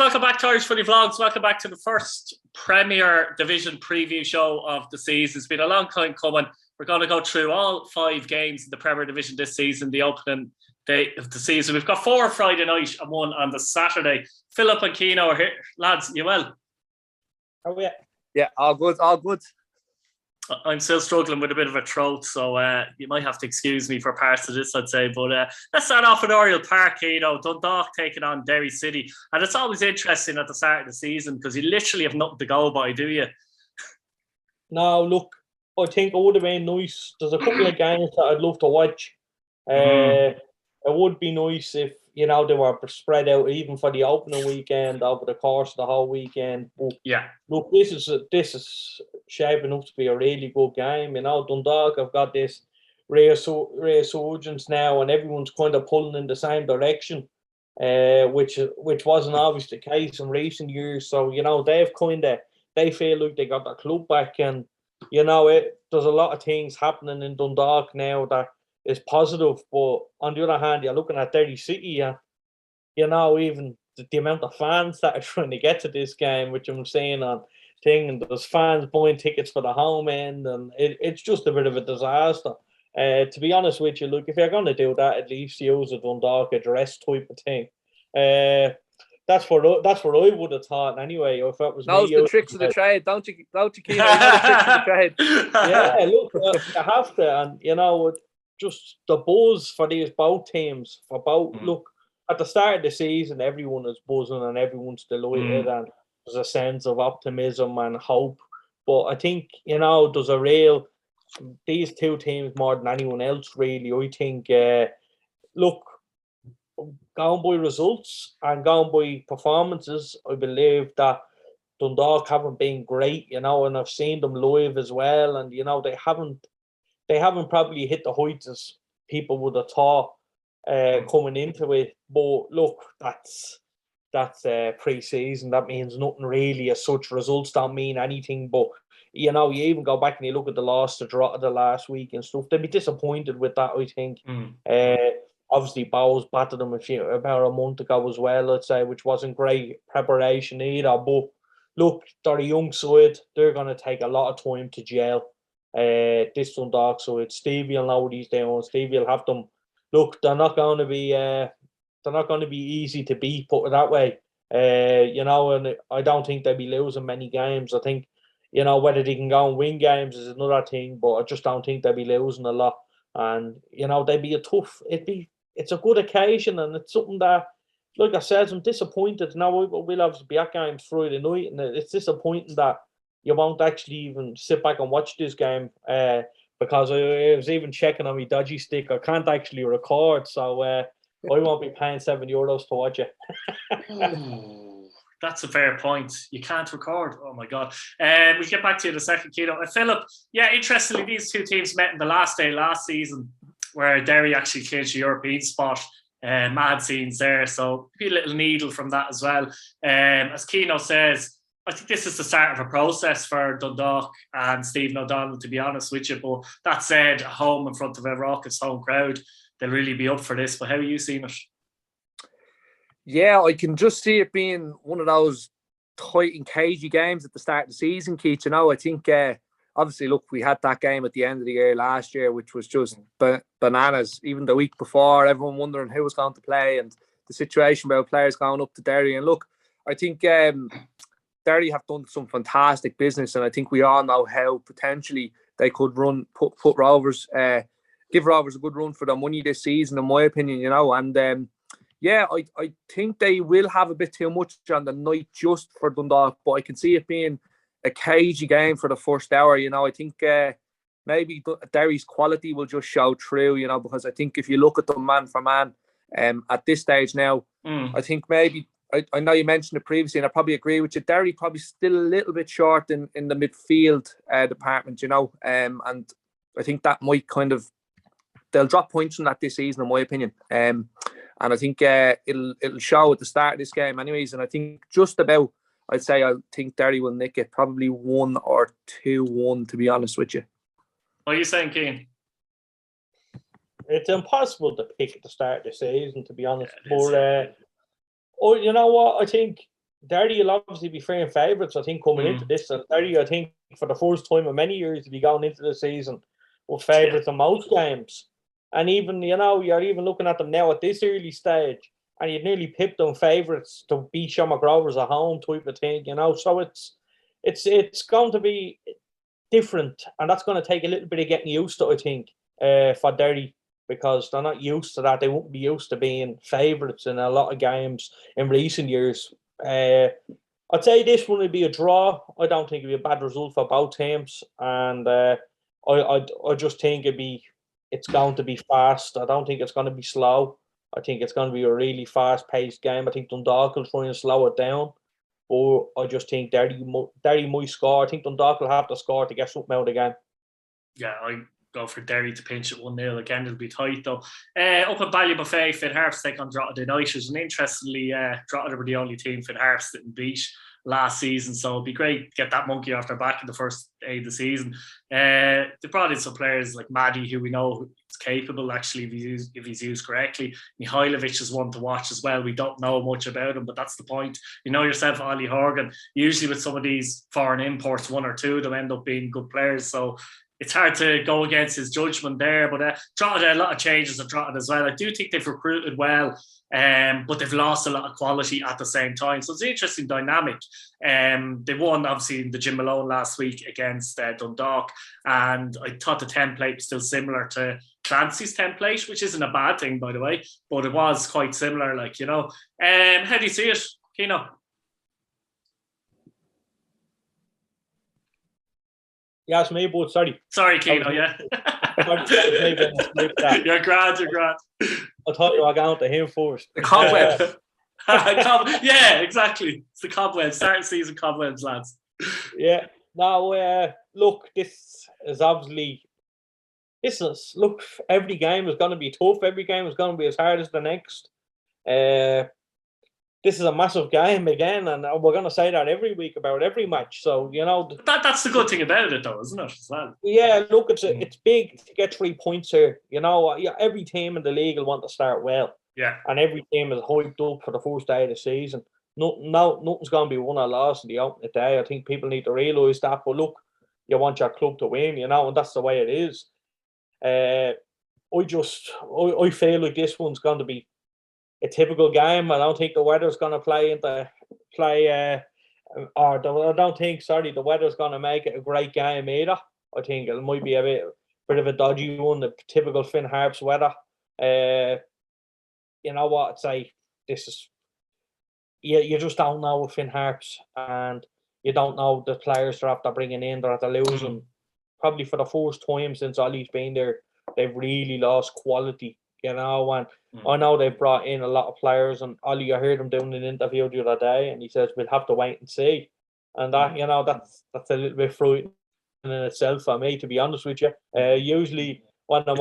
welcome back to Irish Footy Vlogs. Welcome back to the first Premier Division preview show of the season. It's been a long time coming. We're going to go through all 5 games in the Premier Division this season, the opening day of the season. We've got 4 Friday night and 1 on the Saturday. Philip and Keano are here. Lads, you well? Oh, yeah. Yeah, all good, all good. I'm still struggling with a bit of a throat, so you might have to excuse me for parts of this, I'd say. But let's start off with Oriel Park. Dundalk taking on Derry City. And it's always interesting at the start of the season because you literally have nothing to go by, do you? No, look, I think it would have been nice. There's a couple of games that I'd love to watch. It would be nice if, they were spread out even for the opening weekend over the course of the whole weekend. But yeah, look, this is shaping up to be a really good game. Dundalk have got this resurgence now, and everyone's kind of pulling in the same direction, which wasn't always the case in recent years. So they feel like they got their club back, and there's a lot of things happening in Dundalk now that is positive. But on the other hand, you're looking at Derry City, and even the amount of fans that are trying to get to this game, which I'm seeing on thing, and there's fans buying tickets for the home end, and it's just a bit of a disaster. To be honest with you, look, if you're going to do that, at least use a Dundalk address type of thing. That's what I would have thought anyway. If it was those me, the tricks of the trade, don't you, Keano? You know the tricks of the trade. Yeah, look, you have to, and just the buzz for these both teams. Look, at the start of the season, everyone is buzzing and everyone's delighted, and there's a sense of optimism and hope. But I think there's these two teams more than anyone else really. I think look, going by results and going by performances, I believe that Dundalk haven't been great, and I've seen them live as well, and they haven't probably hit the heights as people would have thought coming into it. But look, that's pre-season. That means nothing really as such. Results don't mean anything. But you even go back and you look at the loss to Drogheda last week and stuff. They'd be disappointed with that, I think. Obviously, Bowes battered them about a month ago as well, I'd say, which wasn't great preparation either. But look, they're a young side. They're going to take a lot of time to gel. This Dundalk side, Stevie will know what he's doing. Stevie will have them. Look, they're not going to be easy to beat, put it that way. And I don't think they'll be losing many games. I think, whether they can go and win games is another thing, but I just don't think they'll be losing a lot. And, they'd be it's a good occasion, and it's something that, like I said, I'm disappointed. Now, we'll obviously be at games Friday night, and it's disappointing that you won't actually even sit back and watch this game, because I was even checking on my dodgy stick. I can't actually record, so I won't be paying €7 to watch it. That's a fair point. You can't record. Oh my God. We'll get back to you in a second, Keano. Philip, interestingly, these two teams met in the last day last season, where Derry actually clinched a European spot. Mad scenes there, so maybe a little needle from that as well. As Keano says, I think this is the start of a process for Dundalk and Stephen O'Donnell, to be honest with you. But that said, at home in front of a raucous home crowd, they'll really be up for this. But how are you seeing it? Yeah, I can just see it being one of those tight and cagey games at the start of the season, Keith. I think, obviously, look, we had that game at the end of the year last year, which was just bananas. Even the week before, everyone wondering who was going to play and the situation about players going up to Derry. And look, I think Derry have done some fantastic business, and I think we all know how potentially they could put Rovers, give Rovers a good run for their money this season, in my opinion, And I think they will have a bit too much on the night just for Dundalk, but I can see it being a cagey game for the first hour. I think maybe Derry's quality will just show through, because I think if you look at them man for man at this stage now, I think maybe, I know you mentioned it previously, and I probably agree with you, Derry probably still a little bit short in the midfield department, and I think that might they'll drop points from that this season, in my opinion. And I think it'll show at the start of this game anyways, and I think just about, I think Derry will nick it, probably 1 or 2-1, to be honest with you. What are you saying, Keane? It's impossible to pick at the start of the season, to be honest. But you know what? I think Derry will obviously be fair favourites, I think, coming into this. And Derry, I think, for the first time in many years, to be going into the season with favourites in most games. And even, you're even looking at them now at this early stage, and you'd nearly pipped them favourites to beat Shamrock Rovers at home type of thing, So it's going to be different, and that's going to take a little bit of getting used to, I think, for Derry, because they're not used to that. They won't be used to being favourites in a lot of games in recent years. I'd say this one would be a draw. I don't think it'd be a bad result for both teams, and I just think it's going to be fast. I don't think it's going to be slow. I think it's going to be a really fast-paced game. I think Dundalk will try and slow it down, but I just think Derry might score. I think Dundalk will have to score to get something out of the game. Yeah, I go for Derry to pinch it 1-0. Again, it'll be tight though. Up at Ballybofey, Finn Harps take on Drogheda United, and interestingly, Drogheda were the only team Finn Harps didn't beat last season, so it'd be great to get that monkey off their back in the first day of the season. They brought in some players like Maddie, who we know is capable actually if he's used correctly. Mihailovic is one to watch as well. We don't know much about him, but that's the point. You know yourself, Ollie Horgan. Usually with some of these foreign imports, one or two of them end up being good players, so it's hard to go against his judgment there. But Drogheda, a lot of changes at Drogheda as well. I do think they've recruited well, but they've lost a lot of quality at the same time. So it's an interesting dynamic. They won, obviously, in the Jim Malone last week against Dundalk. And I thought the template was still similar to Clancy's template, which isn't a bad thing, by the way. But it was quite similar, How do you see it, Keno? Yeah, it's me, but sorry. Sorry, Keno, yeah. You're grand. I thought you were going to him first. The cobwebs. Yeah, exactly. It's the cobwebs. Starting season cobwebs, lads. Yeah. Now, look, this is obviously... every game is going to be tough. Every game is going to be as hard as the next. This is a massive game again, and we're going to say that every week about every match. So, that's the good thing about it, though, isn't it? As well? Yeah, look, it's big to get 3 points here. Every team in the league will want to start well. Yeah. And every team is hyped up for the first day of the season. Nothing's going to be won or lost in the opening day. I think people need to realise that. But look, you want your club to win, and that's the way it is. I feel like this one's going to be a typical game. I don't think the weather's going to the weather's going to make it a great game either. I think it might be a bit of a dodgy one, the typical Finn Harps weather. You know what? I'd say this is... You just don't know with Finn Harps, and you don't know the players they're after bringing in, they're after losing. Probably for the first time since Ollie's been there, they've really lost quality, and I know they've brought in a lot of players, and Ollie, I heard him doing an interview the other day, and he says we'll have to wait and see. And that, that's a little bit frightening in itself for me, to be honest with you. Usually when the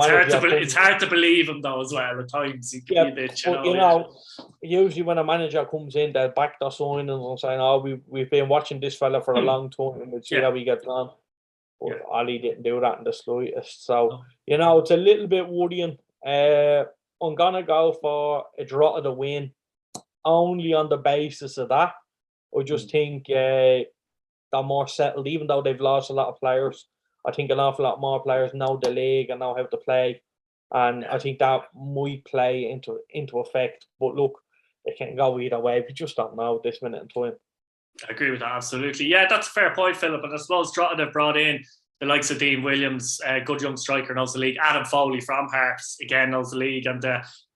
it's hard to believe him though as well at times. Usually when a manager comes in, they'll back their signings and say, we've been watching this fella for a long time, and we'll see how he gets on. But Ollie didn't do that in the slightest. So, it's a little bit worrying. I'm going to go for a Drogheda win only on the basis of that. I just think they're more settled, even though they've lost a lot of players. I think an awful lot more players know the league and know how to play. And I think that might play into effect. But look, it can go either way. We just don't know at this minute in time. I agree with that, absolutely. Yeah, that's a fair point, Philip. And I suppose Drogheda brought in the likes of Dean Williams, a good young striker, knows the league. Adam Foley from Harps, again, knows the league. And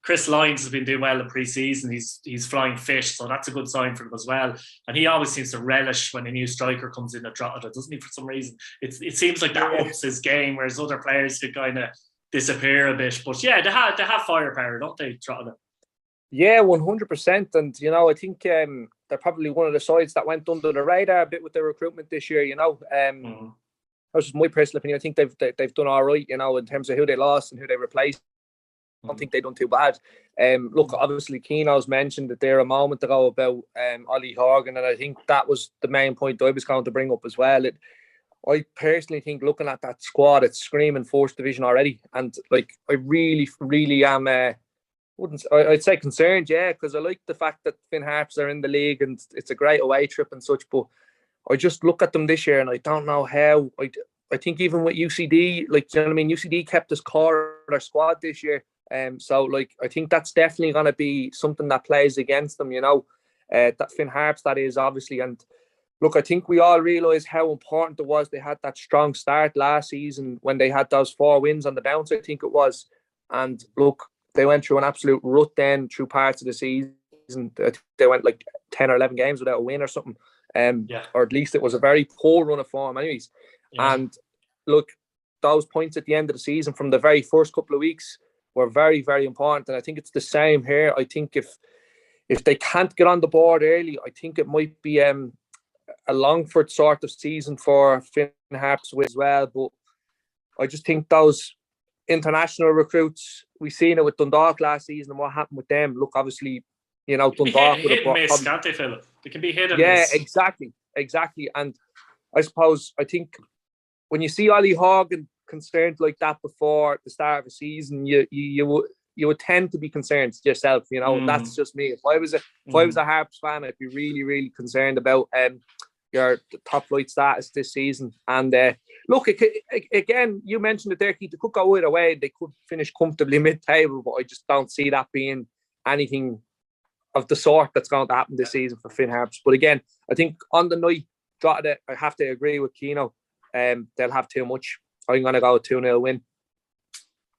Chris Lyons has been doing well in pre-season. He's flying fish, so that's a good sign for him as well. And he always seems to relish when a new striker comes in at Drogheda, doesn't he, for some reason? It seems like that ups his game, whereas other players could kind of disappear a bit. But yeah, they have firepower, don't they, Drogheda? Yeah, 100%. And, I think they're probably one of the sides that went under the radar a bit with their recruitment this year, That's just my personal opinion. I think they've done all right, in terms of who they lost and who they replaced. I don't think they've done too bad. Look, obviously, Keno's mentioned that there a moment ago about Ollie Horgan, and I think that was the main point I was going to bring up as well. I personally think, looking at that squad, it's screaming first division already. And, I really, really am I'd say concerned, yeah, because I like the fact that Finn Harps are in the league and it's a great away trip and such. But I just look at them this year and I don't know how. I think even with UCD, like, you know what I mean, UCD kept his core of their squad this year. So like I think that's definitely going to be something that plays against them. You know, that Finn Harps, that is obviously. And look, I think we all realise how important it was they had that strong start last season when they had those 4 wins on the bounce, I think it was. And look, they went through an absolute rut then through parts of the season. They went like 10 or 11 games without a win or something. Or at least it was a very poor run of form anyways. Yeah. And look, those points at the end of the season from the very first couple of weeks were very, very important. And I think it's the same here. I think if they can't get on the board early, I think it might be a Longford sort of season for Finn Harps as well. But I just think those international recruits, we seen it with Dundalk last season and what happened with them. Look, obviously, you know, Dundalk hit and miss, can't they, Philip? They can be hit and miss. Yeah, exactly. And I think when you see Ollie Horgan concerned like that before the start of a season, you would tend to be concerned yourself. You know, that's just me. If I was a Harps fan, I'd be really, really concerned about your top flight status this season. And look, again, you mentioned it there, Keith. They could go either way. They could finish comfortably mid-table, but I just don't see that being anything of the sort that's going to happen this season for Finn Harps. But again, I think on the night, Drogheda, I have to agree with Keano. They'll have too much. I'm going to go 2-0 win.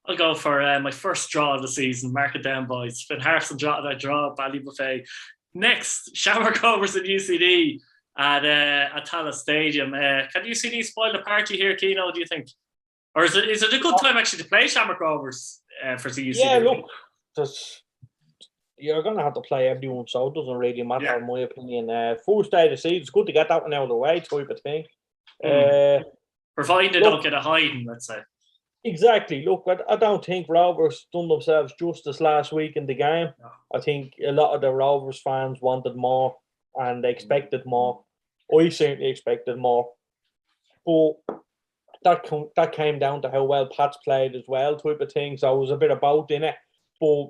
I'll go for my first draw of the season. Mark it down, boys. Finn Harps and Drogheda draw, Ballybuffet. Next, Shamrock Rovers and UCD at Tallaght Stadium. Can UCD spoil the party here, Keano, do you think? Or is it a good time actually to play Shamrock Rovers for the UCD? Yeah, look, you're going to have to play everyone, so it doesn't really matter, in my opinion. First day of the season, it's good to get that one out of the way, type of thing. Provided they don't get a hiding, let's say. Exactly. Look, I don't think Rovers done themselves justice last week in the game. No. I think a lot of the Rovers fans wanted more and they expected more. I certainly expected more. But that came down to how well Pats played as well, type of thing. So it was a bit of both in it. But,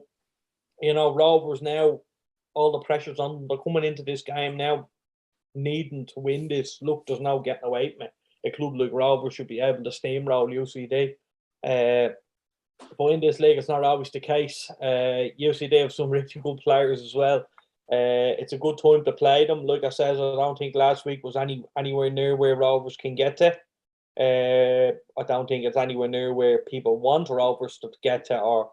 you know, Rovers now, all the pressure's on them. They're coming into this game now needing to win this. Look, there's no getting away from it. A club like Rovers should be able to steamroll UCD. But in this league, it's not always the case. UCD have some really good players as well. It's a good time to play them. Like I said, I don't think last week was anywhere near where Rovers can get to. I don't think it's anywhere near where people want Rovers to get to. Or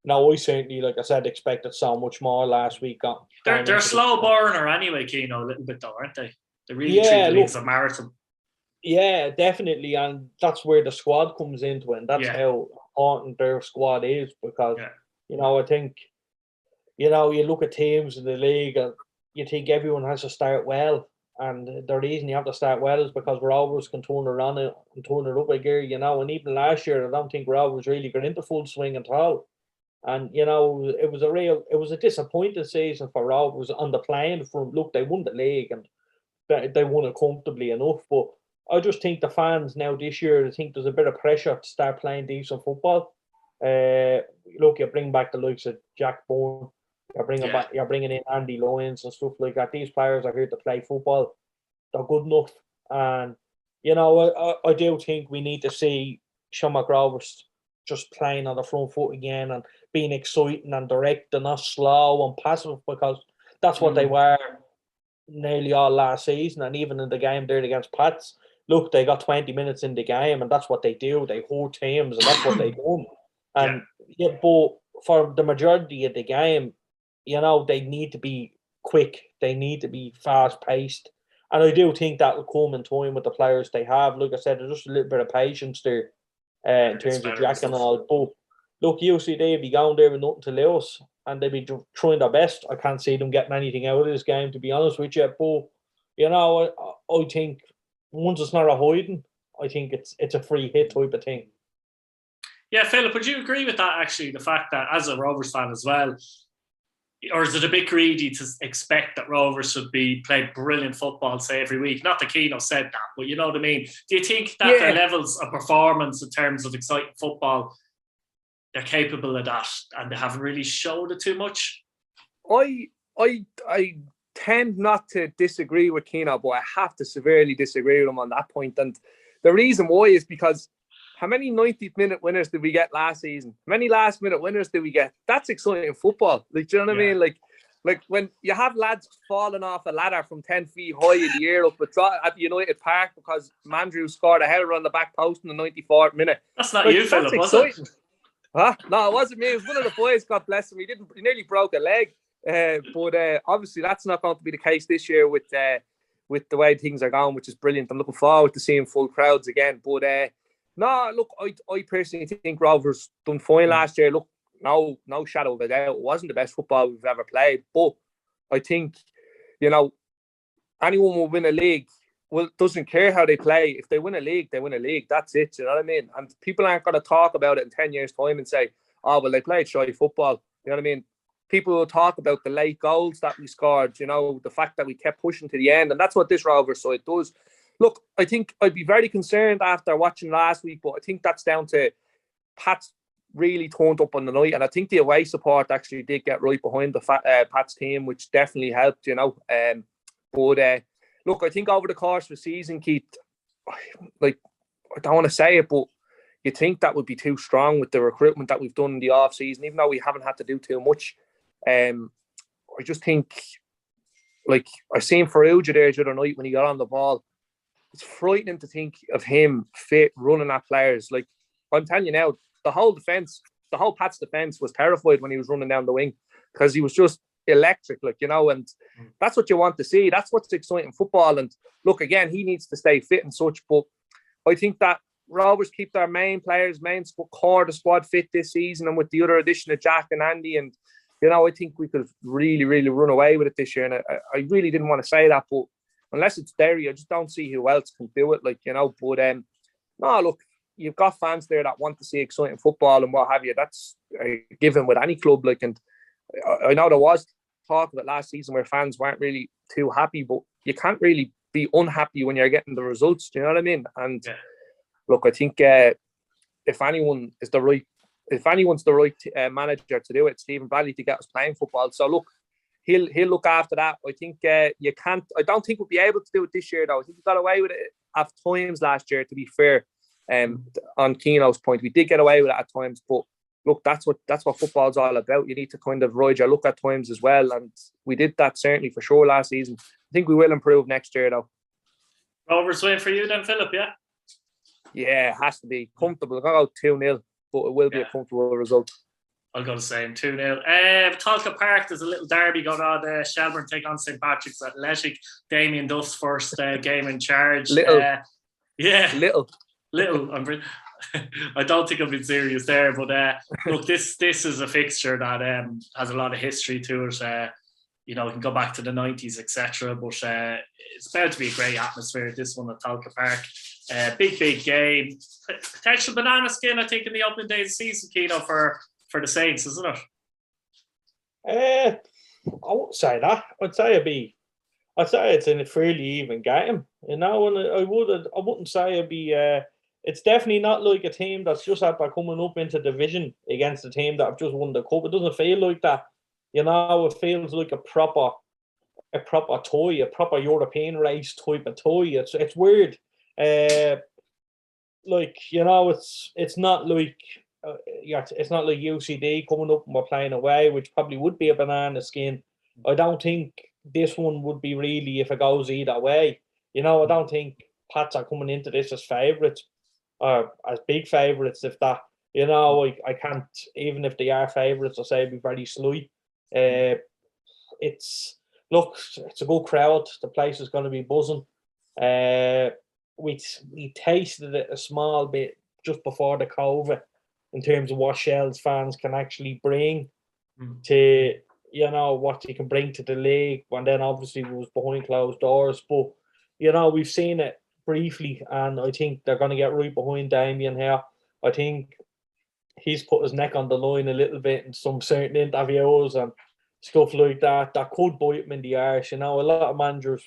no, I certainly, like I said, expected so much more last week. They're a slow burner anyway, Keano, a little bit though, aren't they? They really treat the league as a marathon. Yeah, definitely, and that's where the squad comes into it, and that's how important their squad is. Because you know, I think, you know, you look at teams in the league and you think everyone has to start well, and the reason you have to start well is because Rovers can turn around and turn it up a gear, you know. And even last year, I don't think Rovers really got into full swing at all. And you know, it was a disappointing season for Rovers on the playing front. Look, they won the league and they won it comfortably enough, but I just think the fans now this year, I think there's a bit of pressure to start playing decent football. Look, you bring back the likes of Jack Bourne, you're bringing in Andy Lyons and stuff like that. These players are here to play football. They're good enough, and you know, I do think we need to see Shamrock Rovers just playing on the front foot again and being exciting and direct and not slow and passive, because that's what they were nearly all last season, and even in the game there against Pats. Look, they got 20 minutes in the game, and that's what they do. They hold teams, and that's what they do. And but for the majority of the game, you know, they need to be quick. They need to be fast-paced. And I do think that will come in time with the players they have. Like I said, there's just a little bit of patience there in terms of Jack and all. But look, UCD will be going there with nothing to lose, and they'll be trying their best. I can't see them getting anything out of this game, to be honest with you. But, you know, I think once it's not a hiding, I think it's a free hit type of thing. Yeah, Philip, would you agree with that, actually, the fact that, as a Rovers fan as well, or is it a bit greedy to expect that Rovers should be playing brilliant football, say, every week? Not that Keano said that, but you know what I mean? Do you think that their levels of performance in terms of exciting football they're capable of that, and they haven't really showed it too much. I tend not to disagree with Keano, but I have to severely disagree with him on that point. And the reason why is because how many 90th minute winners did we get last season? How many last minute winners did we get? That's exciting football. Like, do you know what I mean? Like when you have lads falling off a ladder from 10 feet high in the air up at United Park because Mandrew scored a header on the back post in the 94th minute. That's not you, Philip, was it? Huh? No, it wasn't me. It was one of the boys, God bless him. He nearly broke a leg. But obviously that's not going to be the case this year with the way things are going, which is brilliant. I'm looking forward to seeing full crowds again. But no, look, I personally think Rovers done fine last year. Look, no shadow of a doubt, it wasn't the best football we've ever played. But I think, anyone will win a league. Well, doesn't care how they play. If they win a league, they win a league. That's it. You know what I mean? And people aren't going to talk about it in 10 years' time and say, oh, well, they played shoddy football. You know what I mean? People will talk about the late goals that we scored, the fact that we kept pushing to the end. And that's what this Rovers side does. Look, I think I'd be very concerned after watching last week, but I think that's down to Pat's really turned up on the night. And I think the away support actually did get right behind the Pat's team, which definitely helped, But look, I think over the course of the season, Keith, like, I don't want to say it, but you think that would be too strong with the recruitment that we've done in the off-season, even though we haven't had to do too much. I just think, like, I seen Farouja there the other night when he got on the ball. It's frightening to think of him fit, running at players. Like, I'm telling you now, the whole Pat's defence was terrified when he was running down the wing because he was just electric, and that's what you want to see. That's what's exciting football. And look, again, he needs to stay fit and such, but I think that Rovers keep their main players, core of the squad fit this season, and with the other addition of Jack and Andy, and I think we could really, really run away with it this year. And I really didn't want to say that, but unless it's Derry, I just don't see who else can do it. But no, look, you've got fans there that want to see exciting football and what have you. That's a given with any club. And I know there was talk of it last season where fans weren't really too happy, but you can't really be unhappy when you're getting the results. Do you know what I mean? And look, I think if anyone's the right manager to do it, Stephen Bradley, to get us playing football. So look, he'll look after that. I think you can't. I don't think we'll be able to do it this year, though. I think we got away with it at times last year. To be fair, on Keano's point, we did get away with it at times, but look, that's what football's all about. You need to kind of ride your luck at times as well, and we did that certainly for sure last season. I think we will improve next year, though. Rovers win for you then, Philip, yeah? Yeah, it has to be comfortable. I'm going to go 2-0, but it will be a comfortable result. I'll go the same, 2-0. Talca Park, there's a little derby going on. Shelbourne take on St. Patrick's Athletic. Damien Duff's first game in charge. Little. I don't think I've been serious there, but look, this is a fixture that has a lot of history to it. We can go back to the 90s, etc. But it's bound to be a great atmosphere, this one at Talca Park. Big game. Potential banana skin, I think, in the opening days of the season, Keano, for the Saints, isn't it? I wouldn't say that. I'd say it's in a fairly even game. And I wouldn't say it'd be. It's definitely not like a team that's just after coming up into division against a team that have just won the cup. It doesn't feel like that. It feels like a proper toy, a proper European race type of toy. It's weird. It's not like it's not like UCD coming up and we're playing away, which probably would be a banana skin. I don't think this one would be really if it goes either way. I don't think Pats are coming into this as favourites or as big favourites. If that, I can't, even if they are favourites, I say it'd be very slight. It's a good crowd. The place is going to be buzzing. We tasted it a small bit just before the COVID in terms of what Shell's fans can actually bring to, what you can bring to the league. And then obviously it was behind closed doors. But, we've seen it briefly, and I think they're going to get right behind Damien here. I think he's put his neck on the line a little bit in some certain interviews and stuff like that could bite him in the arse. A lot of managers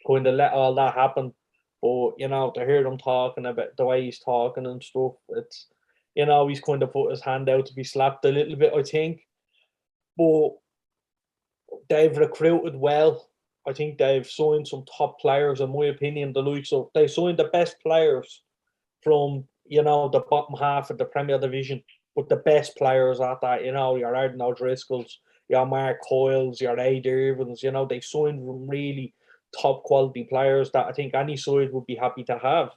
kind of let all that happen. But, to hear them talking about the way he's talking and stuff, you know, he's kind of put his hand out to be slapped a little bit, I think. But they've recruited well. I think they've signed some top players, in my opinion. They signed the best players from, you know, the bottom half of the Premier Division, but the best players at that, you know, your Arden O'Driscolls, your Mark Coyles, your A. Dervins, you know, they signed some really top quality players that I think any side would be happy to have.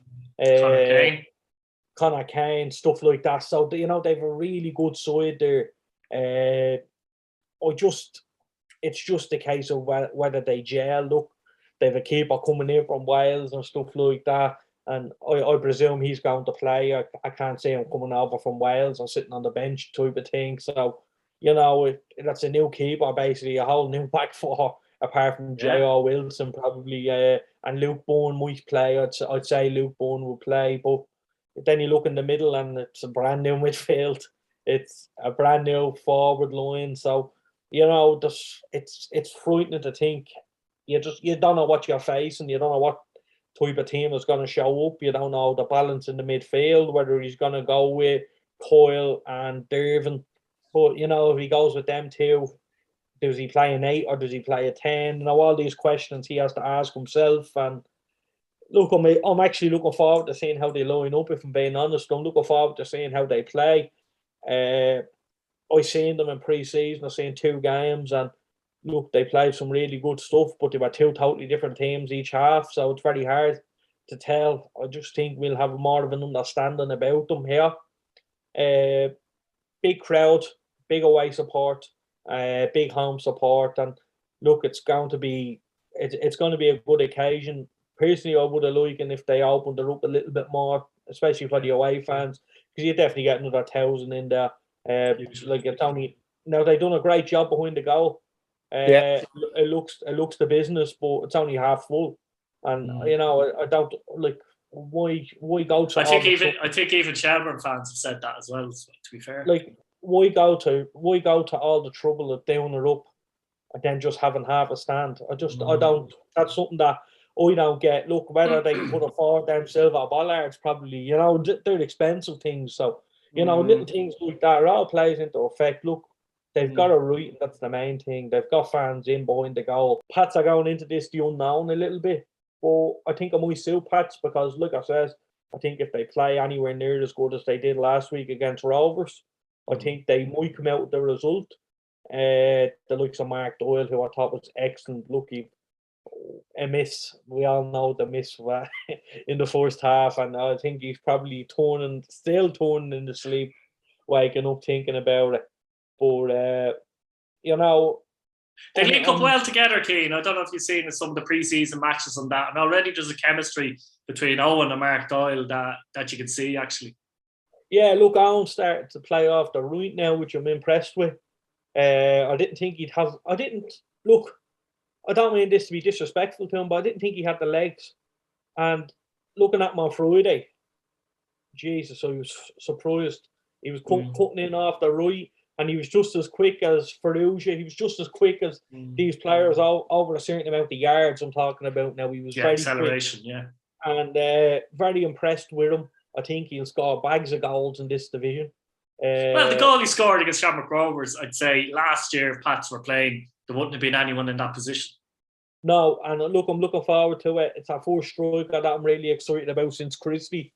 Connor Kane, stuff like that. So, you know, they've a really good side there. It's just a case of whether they gel. Look, they've a keeper coming in from Wales and stuff like that. And I presume he's going to play. I can't see him coming over from Wales and sitting on the bench type of thing. So, you know, that's a new keeper, basically, a whole new back four, apart from J.R. Wilson probably. And Luke Bourne might play. I'd say Luke Bourne will play. But then you look in the middle and it's a brand new midfield. It's a brand new forward line. So, you know, it's frightening to think. You don't know what you're facing. You don't know what type of team is going to show up. You don't know the balance in the midfield, whether he's going to go with Coyle and Dervin. But, you know, if he goes with them two, does he play an 8 or does he play a 10? You know, all these questions he has to ask himself. And look, I'm actually looking forward to seeing how they line up, if I'm being honest. I'm looking forward to seeing how they play. I've seen them in pre-season. I've seen 2 games, and look, they played some really good stuff, but they were 2 totally different teams each half, so it's very hard to tell. I just think we'll have more of an understanding about them here. Big crowd, big away support, big home support, and look, it's going to be a good occasion. Personally, I would have liked if they opened it up a little bit more, especially for the away fans, because you definitely get another 1,000 in there. Like it's only now they've done a great job behind the goal. It looks the business, but it's only half full, and you know I don't like why go to. I think even Shelbourne fans have said that as well. So, to be fair, like why go to all the trouble of doing it up, and then just having half a stand? I don't. That's something that I don't get. Look, whether they can put a forward down silver or bollards, probably, you know, they're expensive things. So, you know, little things like that, it all plays into effect. Look, they've got a right, and that's the main thing. They've got fans in behind the goal. Pats are going into this the unknown a little bit, but I think I might suit Pats because, like I said, I think if they play anywhere near as good as they did last week against Rovers, I think they might come out with the result. The likes of Mark Doyle, who I thought was excellent, lucky. A miss. We all know the miss in the first half, and I think he's probably still turning in the sleep, waking up thinking about it. But you know, they link up well together, Keane. I don't know if you've seen some of the pre-season matches on that, and already there's a chemistry between Owen and Mark Doyle that you can see actually. Yeah, look, Owen started to play off the right now, which I'm impressed with. I didn't think he'd have. I don't mean this to be disrespectful to him, but I didn't think he had the legs. And looking at him on Friday, Jesus, I was surprised. He was cutting in off the right, and he was just as quick as Ferrugia. He was just as quick as these players over a certain amount of yards I'm talking about now. He was very acceleration, quick. And very impressed with him. I think he'll score bags of goals in this division. Well, the goal he scored against Shamrock Rovers, I'd say last year if Pats were playing, there wouldn't have been anyone in that position. No, and look, I'm looking forward to it. It's our first striker that I'm really excited about since Christie.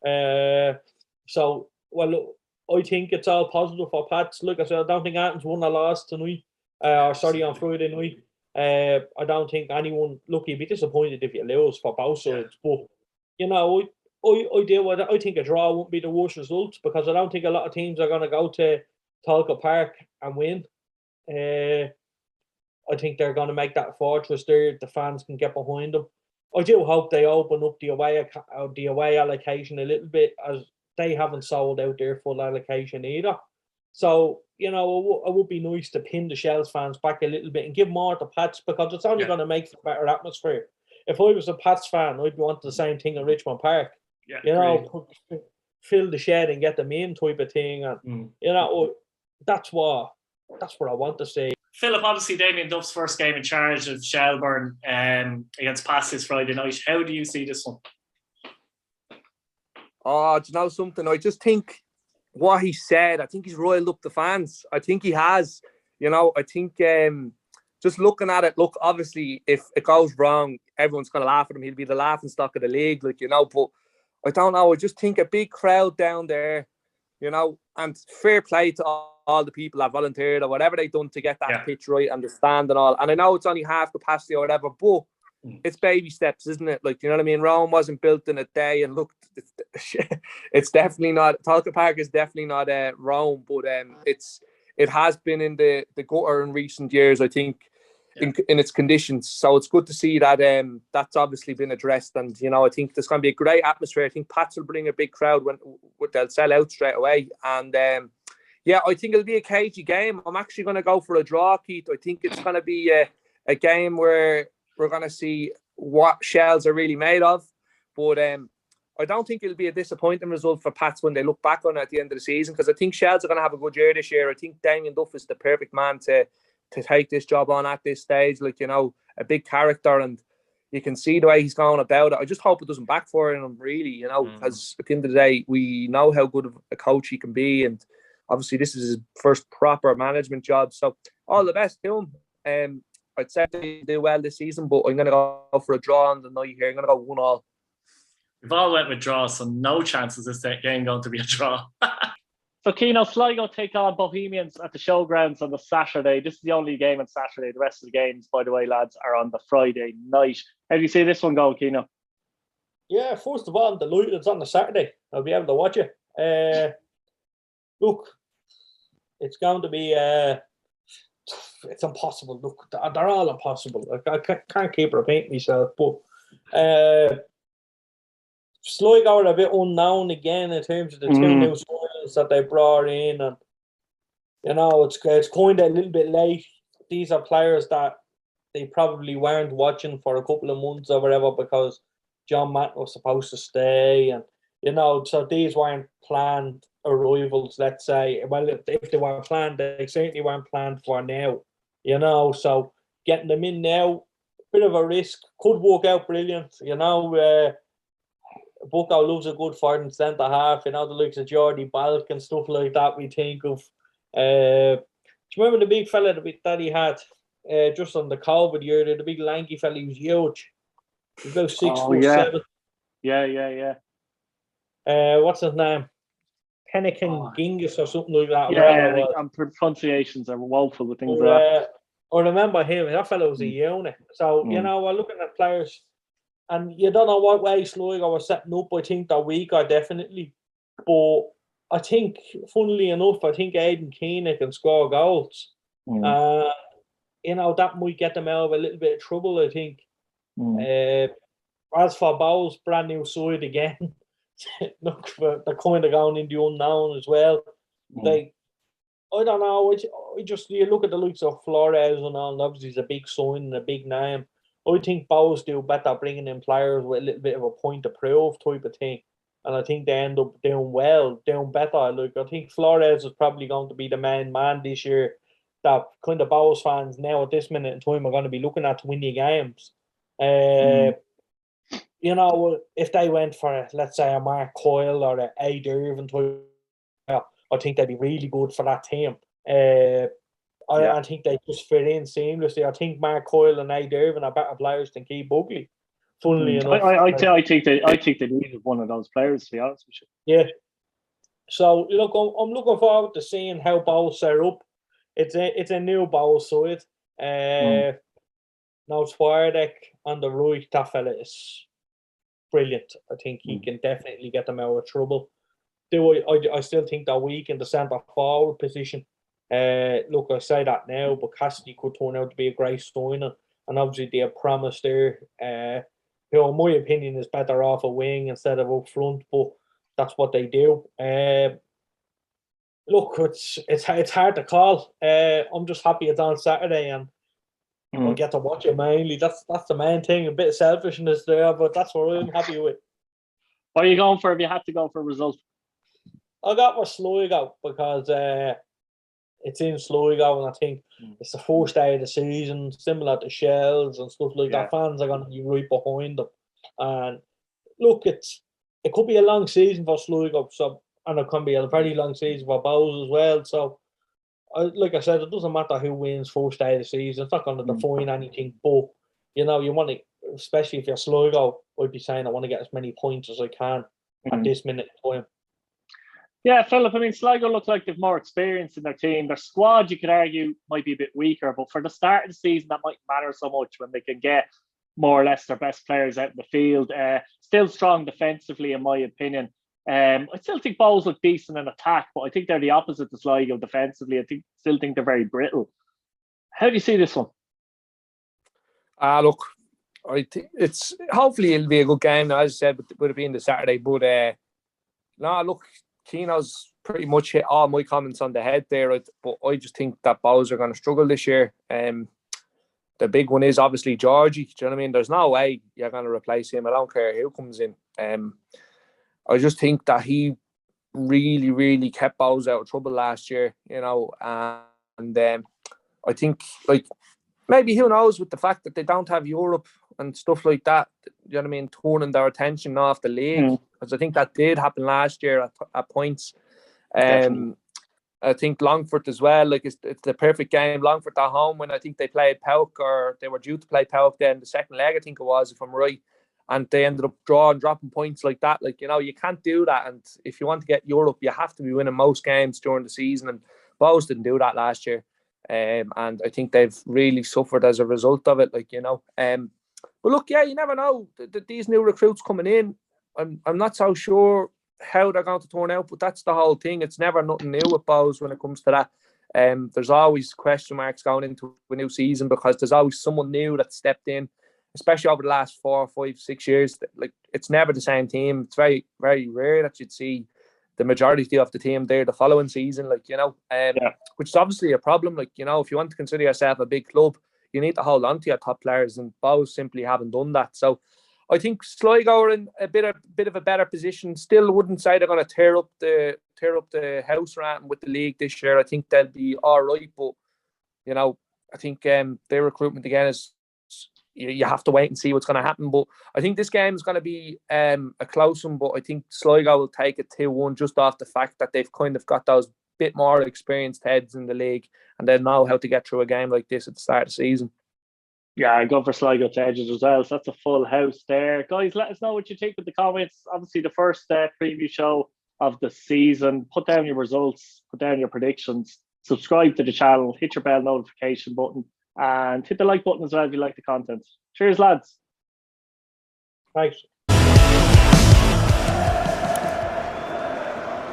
So, well, look, I think it's all positive for Pats. Like I said, I don't think Anton's won or lost tonight. On Friday night. I don't think anyone, look, you'd be disappointed if you lose for both sides. But, you know, I think a draw won't be the worst result because I don't think a lot of teams are going to go to Talca Park and win. I think they're going to make that fortress there. The fans can get behind them. I do hope they open up the away allocation a little bit, as they haven't sold out their full allocation either. So, you know, it would be nice to pin the Shells fans back a little bit and give more to Pats because it's only going to make for a better atmosphere. If I was a Pats fan, I'd want the same thing in Richmond Park. Yeah, you know, fill the shed and get them in type of thing. And, you know, that's what I want to see. Philip, obviously Damien Duff's first game in charge of Shelbourne against Pats this Friday night. How do you see this one? Oh, do you know something? I just think what he said, I think he's riled up the fans. I think he has. I think just looking at it, look, obviously, if it goes wrong, everyone's going to laugh at him. He'll be the laughing stock of the league, but I don't know. I just think a big crowd down there, and fair play to all the people that volunteered or whatever they done to get that pitch right and the stand and all. And I know it's only half capacity or whatever, but it's baby steps, isn't it? Like, you know what I mean? Rome wasn't built in a day, and look, it's definitely not. Talca Park is definitely not Rome, but it has been in the gutter in recent years, I think, in its conditions. So it's good to see that that's obviously been addressed, and I think there's going to be a great atmosphere. I think Pats will bring a big crowd when they'll sell out straight away, and I think it'll be a cagey game. I'm actually going to go for a draw, Keith. I think it's going to be a game where we're going to see what Shells are really made of, but I don't think it'll be a disappointing result for Pats when they look back on it at the end of the season, because I think Shells are going to have a good year this year. I think Damien Duff is the perfect man to take this job on at this stage. Like, a big character, and you can see the way he's going about it. I just hope it doesn't backfire on him, really, because at the end of the day, we know how good of a coach he can be, and obviously this is his first proper management job. So all the best to him. I'd say they do well this season, but I'm going to go for a draw on the night here. I'm going to go 1-1. We've all went with draws, so no chances this game going to be a draw. So, Keano, Sligo take on Bohemians at the Showgrounds on the Saturday. This is the only game on Saturday. The rest of the games, by the way, lads, are on the Friday night. How do you see this one go, Keano? Yeah, first of all, I'm delighted it's on the Saturday. I'll be able to watch it. Look, it's going to be... it's impossible. Look, they're all impossible. I can't keep repeating myself, but Sligo are a bit unknown again in terms of the two new signings that they brought in, and it's kind of a little bit late. These are players that they probably weren't watching for a couple of months or whatever, because John Matt was supposed to stay, and so these weren't planned arrivals, let's say. Well, if they weren't planned, they certainly weren't planned for now, so getting them in now, bit of a risk, could work out brilliant. Bucko loves a good forward and centre half, the likes of Jordy Balk and stuff like that. We think of do you remember the big fella that he had just on the COVID year, the big lanky fella? He was huge. He was about 6'7". Yeah. What's his name? Penikin Genghis or something like that. Yeah, and pronunciations are woeful with things like that. I remember him. That fellow was a unit. So, we're looking at players, and you don't know what way Sligo are setting up. I think they're weaker, definitely. But I think, funnily enough, Aidan Keane can score goals. That might get them out of a little bit of trouble, I think. As for Bowles, brand new side again. Look, they're kind of going in the unknown as well. I don't know. You look at the likes of Flores and all, and obviously he's a big sign and a big name. I think Bowles do better bringing in players with a little bit of a point to prove type of thing. And I think they end up doing better. Like, I think Flores is probably going to be the main man this year that kind of Bowles fans now at this minute in time are going to be looking at to win the games. If they went for, let's say, a Mark Coyle or a A. Dervin type, I think they'd be really good for that team. I think they just fit in seamlessly. I think Mark Coyle and A. Dervin are better players than Keith Buckley. Funnily enough, I think they needed one of those players, to be honest with you. Yeah. So look, I'm looking forward to seeing how Bowles set up. It's a new Bowles side. Now Twardek on the right, that fella is brilliant. I think he can definitely get them out of trouble. I still think they're weak in the centre forward position. Look, I say that now, but Cassidy could turn out to be a great signing, and obviously they have promised there. Who, in my opinion, is better off a wing instead of up front, but that's what they do. Look, it's hard to call. I'm just happy it's on Saturday and I get to watch it mainly. That's the main thing. A bit of selfishness there, but that's what I'm happy with. What are you going for if you had to go for a result? I got for Sligo because it's in Sligo, and I think it's the first day of the season, similar to Shells and stuff like that. Fans are going to be right behind them. And look, it could be a long season for Sligo, so and it can be a very long season for Bows as well. So, like I said, it doesn't matter who wins first day of the season. It's not going to define anything. But you want to, especially if you're Sligo, I'd be saying I want to get as many points as I can at this minute in time. Yeah, Philip, I mean, Sligo look like they've more experience in their team. Their squad, you could argue, might be a bit weaker, but for the start of the season, that might matter so much when they can get more or less their best players out in the field. Still strong defensively, in my opinion. I still think Bowls look decent in attack, but I think they're the opposite to Sligo defensively. Still think they're very brittle. How do you see this one? Look, I think hopefully it'll be a good game. As I said, with it being the Saturday, but look, Keano's pretty much hit all my comments on the head there. But I just think that Bows are going to struggle this year. The big one is obviously Georgie. Do you know what I mean? There's no way you're going to replace him. I don't care who comes in. I just think that he really, really kept Bows out of trouble last year, and I think, like, maybe who knows, with the fact that they don't have Europe and stuff like that, you know what I mean, turning their attention off the league, because I think that did happen last year at points. I think Longford as well, like it's the perfect game. Longford at home, when I think they played Pauk, or they were due to play Pauk then the second leg, I think it was, if I'm right, and they ended up dropping points like that. Like, you can't do that. And if you want to get Europe, you have to be winning most games during the season. And Bows didn't do that last year. And I think they've really suffered as a result of it. But look, yeah, you never know. These new recruits coming in, I'm not so sure how they're going to turn out, but that's the whole thing. It's never nothing new with Bows when it comes to that. There's always question marks going into a new season, because there's always someone new that stepped in, especially over the last 4, 5, 6 years. Like, it's never the same team. It's very, very rare that you'd see the majority of the team there the following season, which is obviously a problem. Like, if you want to consider yourself a big club, you need to hold on to your top players, and Bows simply haven't done that. So I think Sligo are in a bit of a better position. Still wouldn't say they're going to tear up the house ranking with the league this year. I think they'll be all right, but I think their recruitment again is, you have to wait and see what's going to happen. But I think this game is going to be a close one, but I think Sligo will take it 2-1 just off the fact that they've kind of got those bit more experienced heads in the league, and they know how to get through a game like this at the start of the season. Yeah, I go for Sligo to edge it as well. So that's a full house there. Guys, let us know what you think in the comments. Obviously, the first preview show of the season. Put down your results, put down your predictions, subscribe to the channel, hit your bell notification button, and hit the like button as well if you like the content. Cheers, lads. Thanks.